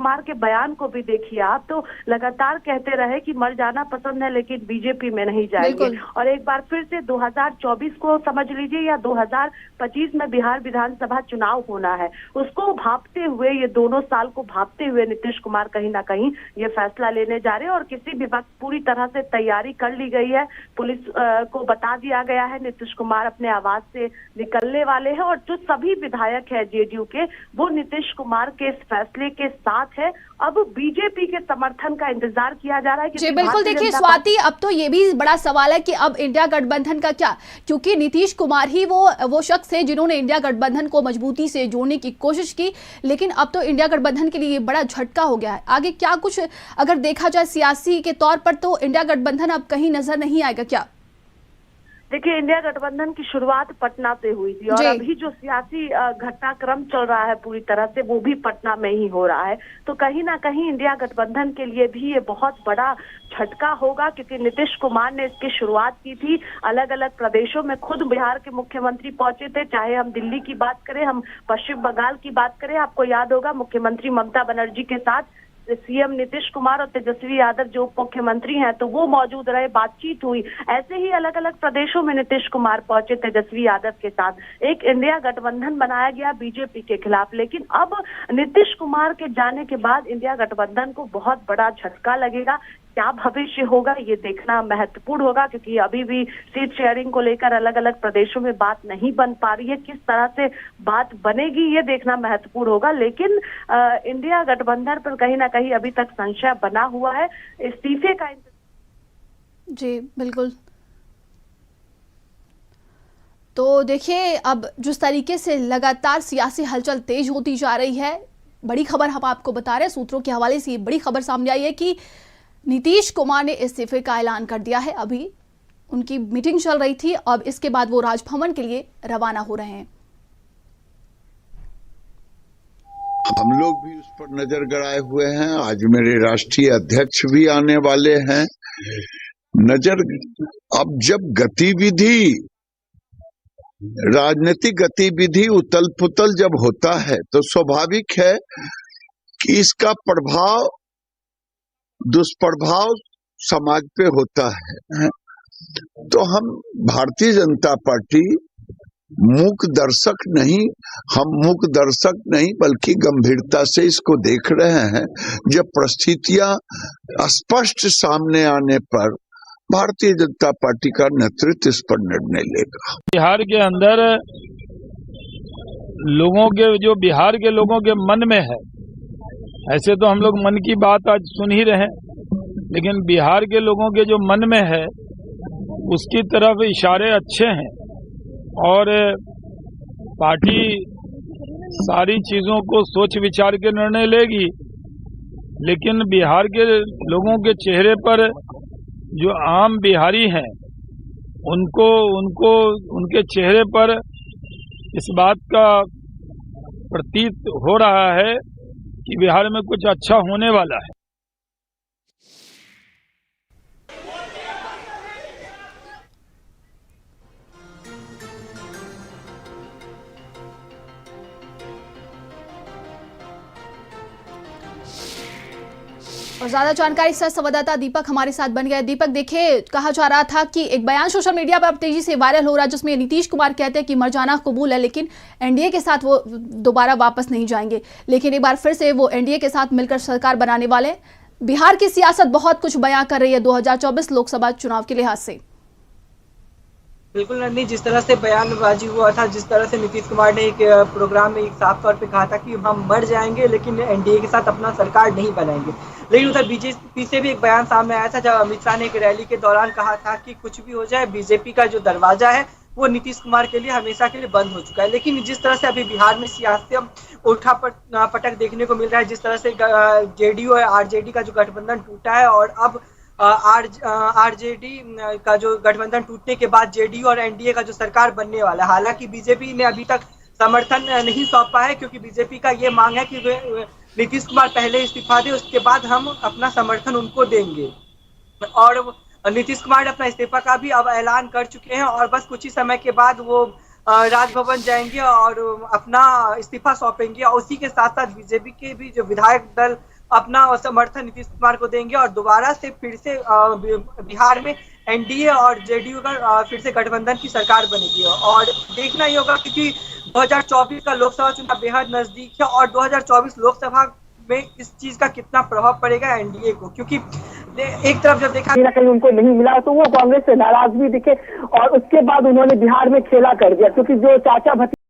कुमार के बयान को भी देखिए आप, तो लगातार कहते रहे कि मर जाना पसंद है लेकिन बीजेपी में नहीं जाएंगे। और एक बार फिर से 2024 को समझ लीजिए या 2025 में बिहार विधानसभा चुनाव होना है, उसको भांपते हुए, ये दोनों साल को भांपते हुए नीतीश कुमार कहीं ना कहीं ये फैसला लेने जा रहे हैं। और किसी भी वक्त पूरी तरह से तैयारी कर ली गई है, पुलिस को बता दिया गया है नीतीश कुमार अपने आवास से निकलने वाले हैं। और जो सभी विधायक है जेडीयू के, वो नीतीश कुमार के इस फैसले के साथ है। अब बीजेपी के समर्थन का इंतजार किया जा रहा है। जी बिल्कुल, देखिए स्वाति, अब तो ये भी बड़ा सवाल है कि अब इंडिया गठबंधन का क्या, क्योंकि नीतीश कुमार ही वो शख्स है जिन्होंने इंडिया गठबंधन को मजबूती से जोड़ने की कोशिश की, लेकिन अब तो इंडिया गठबंधन के लिए बड़ा झटका हो गया है। आगे क्या कुछ अगर देखा जाए सियासी के तौर पर, तो इंडिया गठबंधन अब कहीं नजर नहीं आएगा क्या? देखिए, इंडिया गठबंधन की शुरुआत पटना से हुई थी और अभी जो सियासी घटनाक्रम चल रहा है पूरी तरह से, वो भी पटना में ही हो रहा है। तो कहीं ना कहीं इंडिया गठबंधन के लिए भी ये बहुत बड़ा झटका होगा, क्योंकि नीतीश कुमार ने इसकी शुरुआत की थी। अलग अलग प्रदेशों में खुद बिहार के मुख्यमंत्री पहुंचे थे, चाहे हम दिल्ली की बात करें, हम पश्चिम बंगाल की बात करें। आपको याद होगा मुख्यमंत्री ममता बनर्जी के साथ सीएम नीतीश कुमार और तेजस्वी यादव जो उप मुख्यमंत्री हैं, तो वो मौजूद रहे, बातचीत हुई। ऐसे ही अलग अलग प्रदेशों में नीतीश कुमार पहुंचे तेजस्वी यादव के साथ। एक इंडिया गठबंधन बनाया गया बीजेपी के खिलाफ। लेकिन अब नीतीश कुमार के जाने के बाद इंडिया गठबंधन को बहुत बड़ा झटका लगेगा। क्या भविष्य होगा ये देखना महत्वपूर्ण होगा, क्योंकि अभी भी सीट शेयरिंग को लेकर अलग अलग प्रदेशों में बात नहीं बन पा रही है। किस तरह से बात बनेगी ये देखना महत्वपूर्ण होगा। लेकिन इंडिया गठबंधन पर कहीं ना कहीं अभी तक संशय बना हुआ है। इस्तीफे का जी बिल्कुल। तो देखिए, अब जिस तरीके से लगातार सियासी हलचल तेज होती जा रही है, बड़ी खबर हम आपको बता रहे हैं, सूत्रों के हवाले से ये बड़ी खबर सामने आई है कि नीतीश कुमार ने इस्तीफे का ऐलान कर दिया है। अभी उनकी मीटिंग चल रही थी, अब इसके बाद वो राजभवन के लिए रवाना हो रहे हैं। हम लोग भी उस पर नजर गड़ाए हुए हैं। आज मेरे राष्ट्रीय अध्यक्ष भी आने वाले हैं। अब जब गतिविधि, राजनीतिक गतिविधि उतल पुतल जब होता है, तो स्वाभाविक है कि इसका प्रभाव, दुष्प्रभाव समाज पे होता है। तो हम भारतीय जनता पार्टी मूक दर्शक नहीं बल्कि गंभीरता से इसको देख रहे हैं। जब परिस्थितियां स्पष्ट सामने आने पर भारतीय जनता पार्टी का नेतृत्व इस पर निर्णय लेगा। बिहार के अंदर लोगों के, जो बिहार के लोगों के मन में है, ऐसे तो हम लोग मन की बात आज सुन ही रहे हैं, लेकिन बिहार के लोगों के जो मन में है उसकी तरफ इशारे अच्छे हैं। और पार्टी सारी चीजों को सोच विचार के निर्णय लेगी, लेकिन बिहार के लोगों के चेहरे पर जो आम बिहारी हैं, उनको उनके चेहरे पर इस बात का प्रतीत हो रहा है कि बिहार में कुछ अच्छा होने वाला है। और ज्यादा जानकारी से संवाददाता दीपक हमारे साथ बन गए। दीपक, देखिए, कहा जा रहा था कि एक बयान सोशल मीडिया पर अब तेजी से वायरल हो रहा है, जिसमें नीतीश कुमार कहते हैं कि मर जाना कबूल है, लेकिन एनडीए के साथ वो दोबारा वापस नहीं जाएंगे। लेकिन एक बार फिर से वो एनडीए के साथ मिलकर सरकार बनाने वाले। बिहार की सियासत बहुत कुछ बयां कर रही है 2024 लोकसभा चुनाव के लिहाज से। बिल्कुल नंदी, जिस तरह से बयानबाजी हुआ था, जिस तरह से नीतीश कुमार ने एक प्रोग्राम में एक साफ तौर पे कहा था कि हम मर जाएंगे लेकिन एनडीए के साथ अपना सरकार नहीं बनाएंगे। लेकिन उधर बीजेपी से भी एक बयान सामने आया था, जब अमित शाह ने एक रैली के दौरान कहा था कि कुछ भी हो जाए, बीजेपी का जो दरवाजा है वो नीतीश कुमार के लिए हमेशा के लिए बंद हो चुका है। लेकिन जिस तरह से अभी बिहार में सियासी उठा पटक देखने को मिल रहा है, जिस तरह से जेडीयू और आरजेडी का जो गठबंधन टूटा है, और अब आरजेडी का जो गठबंधन टूटने के बाद जेडीयू और एनडीए का जो सरकार बनने वाला है। हालांकि बीजेपी ने अभी तक समर्थन नहीं सौंपा है, क्योंकि बीजेपी का ये मांग है कि नीतीश कुमार पहले इस्तीफा दे, उसके बाद हम अपना समर्थन उनको देंगे। और नीतीश कुमार ने अपना इस्तीफा का भी अब ऐलान कर चुके हैं, और बस कुछ ही समय के बाद वो राजभवन जाएंगे और अपना इस्तीफा सौंपेंगे और उसी के साथ साथ बीजेपी के भी जो विधायक दल अपना समर्थन नीतीश कुमार को देंगे और दोबारा से फिर से बिहार में एनडीए और जेडीयू का फिर से गठबंधन की सरकार बनेगी। और देखना ही होगा क्योंकि 2024 का लोकसभा चुनाव बेहद नजदीक है और 2024 लोकसभा में इस चीज का कितना प्रभाव पड़ेगा एनडीए को, क्योंकि एक तरफ जब देखा कहीं उनको नहीं मिला तो वो कांग्रेस से नाराज भी दिखे और उसके बाद उन्होंने बिहार में खेला कर दिया, क्योंकि जो चाचा